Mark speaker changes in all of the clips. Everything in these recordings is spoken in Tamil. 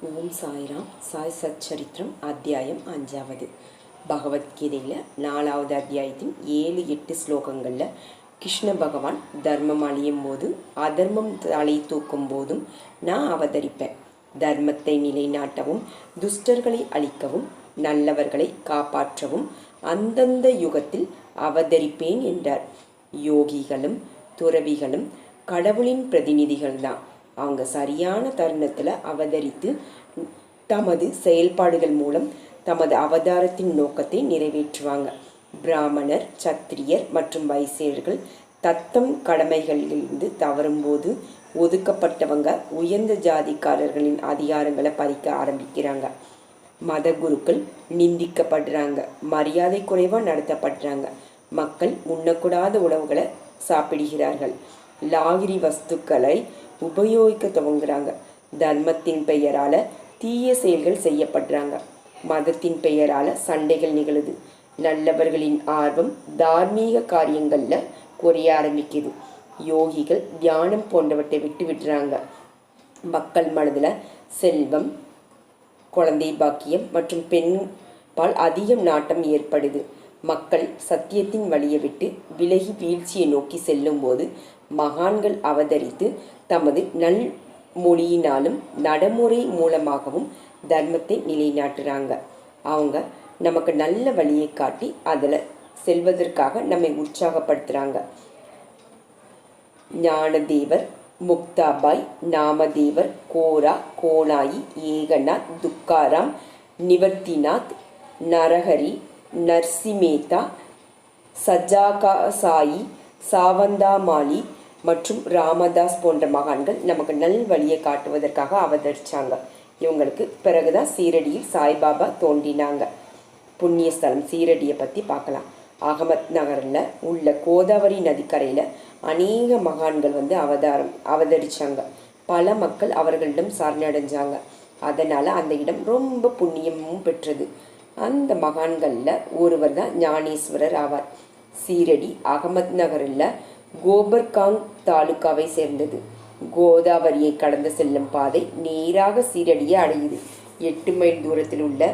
Speaker 1: ஓம் சாய்ராம். சாய் சச்சரித்திரம் அத்தியாயம் 5. பகவத்கீதையில் 4வது அத்தியாயத்தின் 7-8 ஸ்லோகங்களில் கிருஷ்ண பகவான் தர்மம் அழியும் போது அதர்மம் தலை தூக்கும் போதும் நான் அவதரிப்பேன், தர்மத்தை நிலைநாட்டவும் துஷ்டர்களை அழிக்கவும் நல்லவர்களை காப்பாற்றவும் அந்தந்த யுகத்தில் அவதரிப்பேன் என்றார். யோகிகளும் துறவிகளும் கடவுளின் பிரதிநிதிகள்தான். அவங்க சரியான தருணத்தில் அவதரித்து தமது செயல்பாடுகள் மூலம் தமது அவதாரத்தின் நோக்கத்தை நிறைவேற்றுவாங்க. பிராமணர், சத்திரியர் மற்றும் வைசியர்கள் தத்தம் கடமைகளிலிருந்து தவறும்போது ஒதுக்கப்பட்டவங்க உயர்ந்த ஜாதிக்காரர்களின் அதிகாரங்களை பறிக்க ஆரம்பிக்கிறாங்க. மத குருக்கள் நிந்திக்கப்படுறாங்க, மரியாதை குறைவாக நடத்தப்படுறாங்க. மக்கள் உண்ணக்கூடாத உணவுகளை சாப்பிடுகிறார்கள், லாகிரி வஸ்துக்களை உபயோகிக்க துவங்குறாங்க. தர்மத்தின் பெயரால் தீய செயல்கள் செய்யப்படுறாங்க. மதத்தின் பெயரால் சண்டைகள் நிகழுது. நல்லவர்களின் ஆர்வம் தார்மீக காரியங்களில் குறைய ஆரம்பிக்குது. யோகிகள் தியானம் போன்றவற்றை விட்டு விடுறாங்க. மக்கள் மனதில் செல்வம், குழந்தை பாக்கியம் மற்றும் பெண் பால் அதிகம் நாட்டம் ஏற்படுது. மக்கள் சத்தியத்தின் வழியை விட்டு விலகி வீழ்ச்சியை நோக்கி செல்லும் போது மகான்கள் அவதரித்து தமது நல் மொழியினாலும் நடைமுறை மூலமாகவும் தர்மத்தை நிலைநாட்டுறாங்க. அவங்க நமக்கு நல்ல வழியை காட்டி அதில் செல்வதற்காக நம்மை உற்சாகப்படுத்துகிறாங்க. ஞானதேவர், முக்தாபாய், நாமதேவர், கோரா, கோனாயி, ஏகநாத், துக்காராம், நிவர்த்திநாத், நரஹரி, நர்சிமேதா, சஜாகாசாயி, சாவந்தாமாலி மற்றும் ராமதாஸ் போன்ற மகான்கள் நமக்கு நல் வழியை காட்டுவதற்காக அவதரிச்சாங்க. இவங்களுக்கு பிறகுதான் சீரடியில் சாய்பாபா தோன்றினாங்க. புண்ணிய ஸ்தலம் சீரடியை பற்றி பார்க்கலாம். அகமத் நகரில் உள்ள கோதாவரி நதிக்கரையில் அநேக மகான்கள் அவதரிச்சாங்க. பல மக்கள் அவர்களிடம் சரணடைஞ்சாங்க. அதனால் அந்த இடம் ரொம்ப புண்ணியமும் பெற்றது. அந்த மகான்களில் ஒருவர் தான் ஞானேஸ்வரர் ஆவார். சீரடி அகமத் நகரில் கோபர்காங் தாலுக்காவை சேர்ந்தது. கோதாவரியை கடந்து செல்லும் பாதை நேராக சீரடியை அடையுது. 8 மைல் தூரத்தில் உள்ள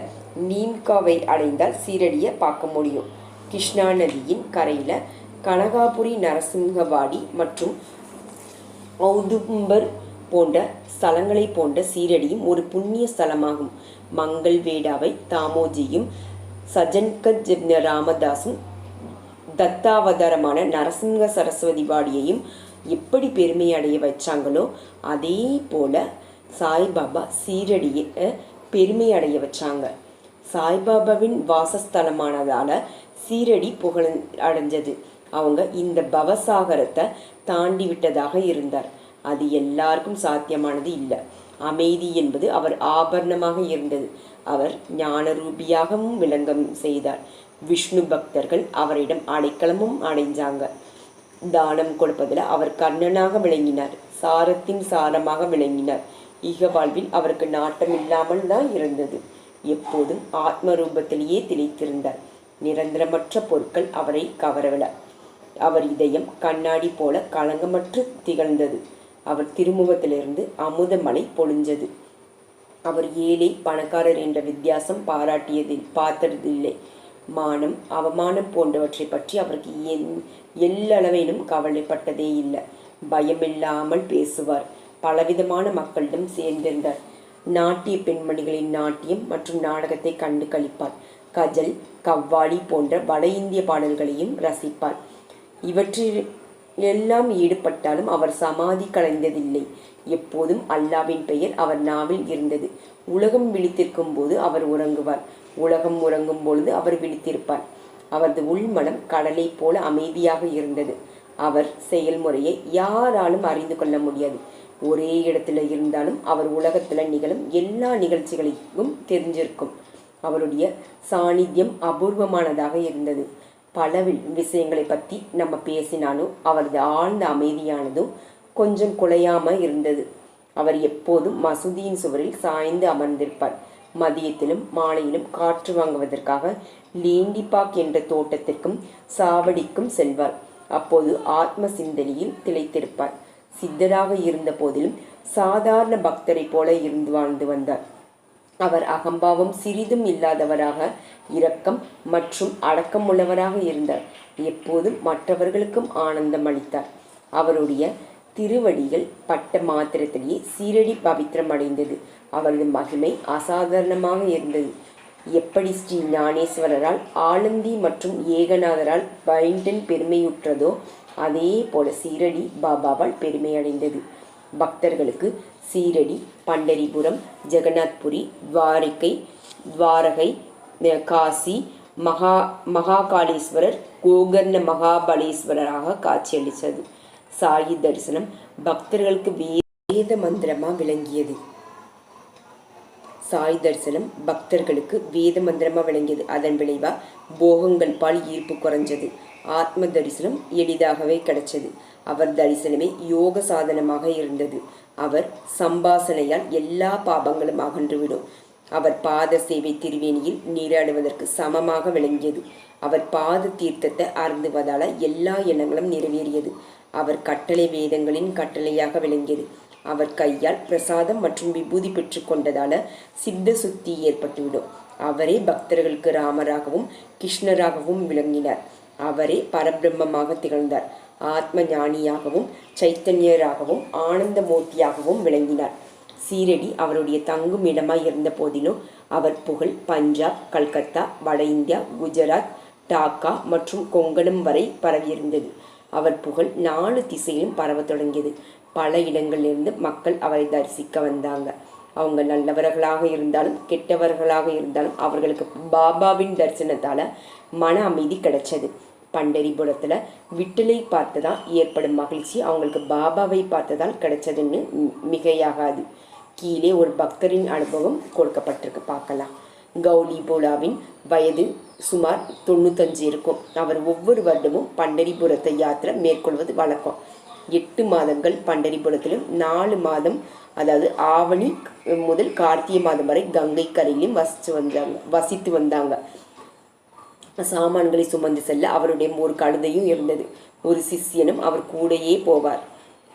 Speaker 1: நீம்காவை அடைந்தால் சீரடியை பார்க்க முடியும். கிருஷ்ணா நதியின் கரையில் கனகாபுரி, நரசிங்கவாடி மற்றும் ஔதும்பர் போன்ற ஸ்தலங்களை போன்ற சீரடியும் ஒரு புண்ணிய ஸ்தலமாகும். மங்கள்வேடாவை தாமோஜியும் சஜன்கத் ராமதாசும் தத்தாவதாரமான நரசிங்க சரஸ்வதி வாடியையும் எப்படி பெருமை அடைய வச்சாங்களோ அதே போல சாய்பாபா சீரடியை பெருமை அடைய வச்சாங்க. சாய்பாபாவின் வாசஸ்தலமானதால் சீரடி புகழ் அடைஞ்சது. அவங்க இந்த பவசாகரத்தை தாண்டி விட்டதாக இருந்தார். அது எல்லாருக்கும் சாத்தியமானது இல்லை. அமைதி என்பது அவர் ஆபரணமாக இருந்தது. அவர் ஞானரூபியாகவும் விளங்கம் செய்தார். விஷ்ணு பக்தர்கள் அவரிடம் அடைக்கலமும் அடைஞ்சாங்க. தானம் கொடுப்பதில் அவர் கர்ணனாக விளங்கினார், சாரத்தின் சாரமாக விளங்கினார். ஈக வாழ்வில் அவருக்கு நாட்டம் இல்லாமல் தான் இருந்தது. எப்போதும் ஆத்ம ரூபத்திலேயே திளைத்திருந்தார். நிரந்தரமற்ற பொருட்கள் அவரை கவரவில்லை. அவர் இதயம் கண்ணாடி போல களங்கமற்று திகழ்ந்தது. அவர் திருமுகத்திலிருந்து அமுதமலை பொழிஞ்சது. அவர் ஏழை பணக்காரர் என்ற வித்தியாசம் பார்த்ததில்லை. மானம், அவமானம் போன்றவற்றை பற்றி அவருக்கு எல்லளவிலும் கவலைப்பட்டதே இல்லை. பயமில்லாமல் பேசுவார். பலவிதமான மக்களிடம் சேர்ந்திருந்தார். நாட்டிய பெண்மணிகளின் நாட்டியம் மற்றும் நாடகத்தை கண்டு கழிப்பார். கஜல், கவ்வாலி போன்ற வட இந்திய பாடல்களையும் ரசிப்பார். இவற்றில் எல்லாம் ஈடுபட்டாலும் அவர் சமாதி கலைந்ததில்லை. எப்போதும் அல்லாவின் பெயர் அவர் நாவில் இருந்தது. உலகம் விழித்திருக்கும் போது அவர் உறங்குவார். உலகம் உறங்கும் பொழுது அவர் விழித்திருப்பார். அவரது உள்மனம் கடலை போல அமைதியாக இருந்தது. அவர் செயல்முறையை யாராலும் அறிந்து கொள்ள முடியாது. ஒரே இடத்துல இருந்தாலும் அவர் உலகத்தில் நிகழும் எல்லா நிகழ்ச்சிகளுக்கும் தெரிஞ்சிருக்கும். அவருடைய சாநித்தியம் அபூர்வமானதாக இருந்தது. பல விஷயங்களை பற்றி நம்ம பேசினாலும் அவரது ஆழ்ந்த அமைதியானதும் கொஞ்சம் குலையாமல் இருந்தது. அவர் எப்போதும் மசூதியின் சுவரில் சாய்ந்து அமர்ந்திருப்பார். மதியத்திலும் மாலையிலும் காற்று வாங்குவதற்காக லேண்டிபாக் என்ற தோட்டத்திற்கும் சாவடிக்கும் செல்வார். அப்போது ஆத்ம சிந்தனையில் திளைத்திருப்பார். சித்தராக இருந்த போதிலும் சாதாரண பக்தரை போல இருந்து வாழ்ந்து வந்தார். அவர் அகம்பாவம் சிறிதும் இல்லாதவராக, இரக்கம் மற்றும் அடக்கம் உள்ளவராக இருந்தார். எப்போதும் மற்றவர்களுக்கும் ஆனந்தம் அளித்தார். அவருடைய திருவடிகள் பட்ட மாத்திரத்திலேயே சீரடி பவித்திரம் அடைந்தது. அவரது மகிமை அசாதாரணமாக இருந்தது. எப்படி ஸ்ரீ ஞானேஸ்வரரால் ஆலந்தி மற்றும் ஏகநாதரால் பைண்டன் பெருமையுற்றதோ அதே போல சீரடி பாபாவால் பெருமையடைந்தது. பக்தர்களுக்கு சீரடி, பண்டரிபுரம், ஜெகநாத்புரி, துவாரகை, காசி, மகாகாளேஸ்வரர், கோகர்ண மகாபலேஸ்வரராக காட்சியளித்தது. சாயி தரிசனம் பக்தர்களுக்கு வேத மந்திரமா விளங்கியது. சாய் தரிசனம் பக்தர்களுக்கு வேத மந்திரமா விளங்கியது. அதன் விளைவா போகங்கள் பால் ஈர்ப்பு குறைஞ்சது. ஆத்ம தரிசனம் எளிதாகவே கிடைச்சது. அவர் தரிசனமே யோக சாதனமாக இருந்தது. அவர் சம்பாசனையால் எல்லா பாபங்களும் அகன்றுவிடும். அவர் பாத சேவை திருவேணியில் நீராடுவதற்கு சமமாக விளங்கியது. அவர் பாத தீர்த்தத்தை அருந்துவதால எல்லா எண்ணங்களும் நிறைவேறியது. அவர் கட்டளை வேதங்களின் கட்டளையாக விளங்கியது. அவர் கையால் பிரசாதம் மற்றும் விபூதி பெற்று கொண்டதால சித்த சுத்தி ஏற்பட்டுவிடும். அவரே பக்தர்களுக்கு ராமராகவும் கிருஷ்ணராகவும் விளங்கினார். அவரே பரபிரம்மமாக திகழ்ந்தார். ஆத்ம ஞானியாகவும் சைத்தன்யராகவும் ஆனந்த மூர்த்தியாகவும் விளங்கினார். சீரடி அவருடைய தங்கும் இடமாய் இருந்த போதிலும் அவர் புகழ் பஞ்சாப், கல்கத்தா, வட இந்தியா, குஜராத், டாக்கா மற்றும் கொங்கணம் வரை பரவியிருந்தது. அவர் புகழ் 4 திசையிலும் பரவ தொடங்கியது. பல இடங்களிலிருந்து மக்கள் அவரை தரிசிக்க வந்தாங்க. அவங்க நல்லவர்களாக இருந்தாலும் கெட்டவர்களாக இருந்தாலும் அவர்களுக்கு பாபாவின் தரிசனத்தால மன அமைதி கிடைச்சது. பண்டரிபுரத்துல விட்டலை பார்த்ததா ஏற்படும் மகிழ்ச்சி அவங்களுக்கு பாபாவை பார்த்ததால் கிடைச்சதுன்னு மிகையாகாது. கீழே ஒரு பக்தரின் அனுபவம் கொடுக்கப்பட்டிருக்கு, பார்க்கலாம். கௌலி போலாவின் வயது சுமார் 95 இருக்கும். அவர் ஒவ்வொரு வருடமும் பண்டரிபுரத்தை யாத்திரை மேற்கொள்வது வழக்கம். 8 மாதங்கள் பண்டரிபுரத்திலும் 4 மாதம், அதாவது ஆவணி முதல் கார்த்திகை மாதம் வரை கங்கை கரையிலும் வசித்து வந்தாங்க. சாமான்களை சுமந்து செல்ல அவருடைய ஒரு கழுதையும் இருந்தது. ஒரு சிஷ்யனும் அவர் கூடையே போவார்.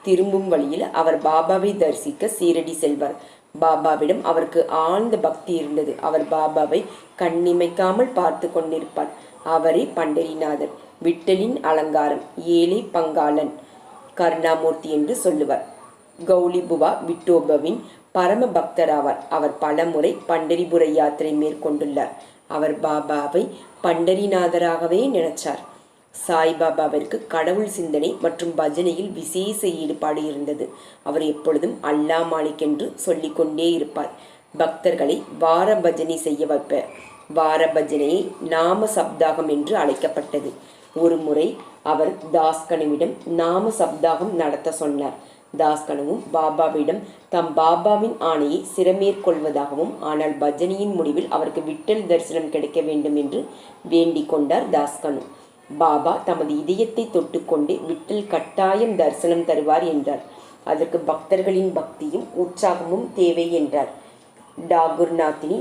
Speaker 1: திரும்பும் வழியில் அவர் பாபாவை தரிசிக்க சீரடி செல்வார். பாபாவிடம் அவருக்கு ஆழ்ந்த பக்தி இருந்தது. அவர் பாபாவை கண்ணிமைக்காமல் பார்த்து கொண்டிருப்பார். அவரே பண்டரிநாதர், விட்டலின் அலங்காரம், ஏழை பங்காளன், கருணாமூர்த்தி என்று சொல்லுவார். கௌலிபுவா விட்டோபாவின் பரம பக்தராவார். அவர் பல முறை பண்டரிபுர யாத்திரை மேற்கொண்டுள்ளார். அவர் பாபாவை பண்டரிநாதராகவே நினைச்சார். சாய்பாபாவிற்கு கடவுள் சிந்தனை மற்றும் பஜனையில் விசேஷ ஈடுபாடு இருந்தது. அவர் எப்பொழுதும் அல்லா மாலிக் என்று சொல்லிக்கொண்டே இருப்பார். பக்தர்களை வார பஜனை செய்ய வைப்பார். வார பஜனையை நாம சப்தாகம் என்று அழைக்கப்பட்டது. ஒரு முறை அவர் தாஸ்கனுவிடம் நாம சப்தாகம் நடத்த சொன்னார். தாஸ்கனுவும் பாபாவிடம் தம் பாபாவின் ஆணையை சிறமேற்கொள்வதாகவும் ஆனால் பஜனையின் முடிவில் அவருக்கு விட்டல் தரிசனம் கிடைக்க வேண்டும் என்று வேண்டிக் கொண்டார் தாஸ்கனு. பாபா தமது இதயத்தை தொட்டுக்கொண்டு விட்டல் கட்டாயம் தரிசனம் தருவார் என்றார். அதற்கு பக்தர்களின் பக்தியும் உற்சாகமும் தேவை என்றார். டாகுர்நாத்தினி,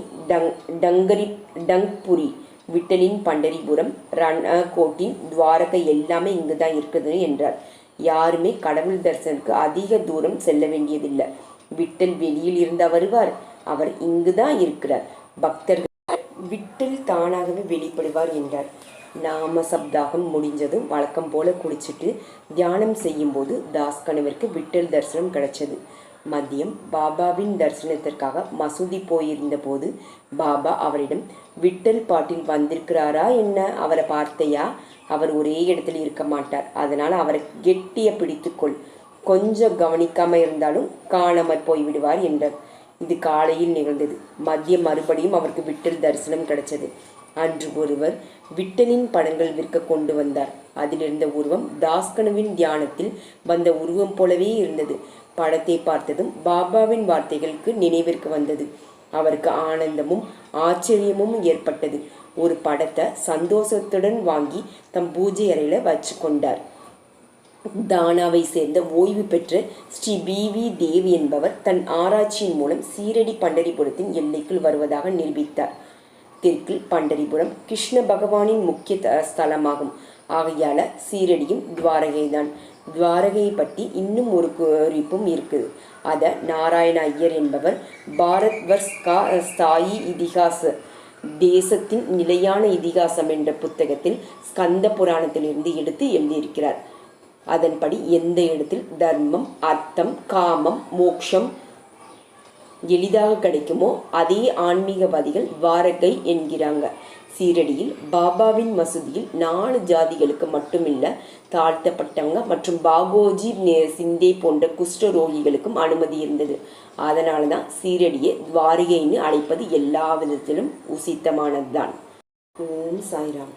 Speaker 1: டங்புரி, விட்டலின் பண்டரிபுரம், ரணகோட்டின் துவாரகை எல்லாமே இங்குதான் இருக்குது என்றார். யாருமே கடவுள் தரிசனத்துக்கு அதிக தூரம் செல்ல வேண்டியதில்லை. விட்டல் வெளியில் இருந்தா வருவார், அவர் இங்குதான் இருக்கிறார். பக்தர்கள் விட்டல் தானாகவே வெளிப்படுவார் என்றார். நாம சப்தாகம் முடிஞ்சதும் வழக்கம் போல குளிச்சுட்டு தியானம் செய்யும் போது தாஸ்கனுவிற்கு விட்டல் தரிசனம் கிடைச்சது. மதியம் பாபாவின் தரிசனத்திற்காக மசூதி போயிருந்த போது பாபா அவரிடம், விட்டல் பாட்டில் வந்திருக்கிறாரா என்ன, அவரை பார்த்தையா? அவர் ஒரே இடத்துல இருக்க மாட்டார், அதனால அவரை கெட்டிய பிடித்துக்கொள், கொஞ்சம் கவனிக்காம இருந்தாலும் காணாமற் போய்விடுவார் என்றார். இது காலையில் நிகழ்ந்தது. மதியம் மறுபடியும் அவருக்கு விட்டல் தரிசனம் கிடைச்சது. அன்று ஒருவர் விட்டலின் படங்கள் விற்க கொண்டு வந்தார். அதிலிருந்த உருவம் தாஸ்கனுவின் தியானத்தில் வந்த உருவம் போலவே இருந்தது. படத்தை பார்த்ததும் பாபாவின் வார்த்தைகளுக்கு நினைவிற்கு வந்தது. அவருக்கு ஆனந்தமும் ஆச்சரியமும் ஏற்பட்டது. ஒரு படத்தை சந்தோஷத்துடன் வாங்கி தம் பூஜை அறையில வச்சு கொண்டார். தானாவை சேர்ந்த ஓய்வு பெற்ற ஸ்ரீ பி.வி. தேவ் என்பவர் தன் ஆராய்ச்சியின் மூலம் சீரடி பண்டரிபுரத்தின் எல்லைக்குள் வருவதாக நிரூபித்தார். தெற்கில் பண்டரிபுரம் கிருஷ்ண பகவானின் முக்கிய ஸ்தலமாகும். ஆகையால சீரடியும் துவாரகை தான். துவாரகையை பற்றி இன்னும் ஒரு குறிப்பும் இருக்குது. அதை நாராயண ஐயர் என்பவர் பாரத் வர்ஸ் கா ஸ்தாயி இதிகாச, தேசத்தின் நிலையான இதிகாசம் என்ற புத்தகத்தில் ஸ்கந்த புராணத்திலிருந்து எடுத்து எழுதியிருக்கிறார். அதன்படி எந்த இடத்தில் தர்மம், அர்த்தம், காமம், மோக்ஷம் எளிதாக கிடைக்குமோ அதே ஆன்மீகவாதிகள் துவாரகை என்கிறாங்க. சீரடியில் பாபாவின் மசூதியில் 4 ஜாதிகளுக்கு மட்டுமில்ல, தாழ்த்தப்பட்டவங்க மற்றும் பாகோஜி சிந்தே போன்ற குஷ்டரோகிகளுக்கும் அனுமதி இருந்தது. அதனால தான் சீரடியை துவாரகைன்னு அழைப்பது எல்லா விதத்திலும் உசித்தமானதுதான். ஓம் சாய்ராம்.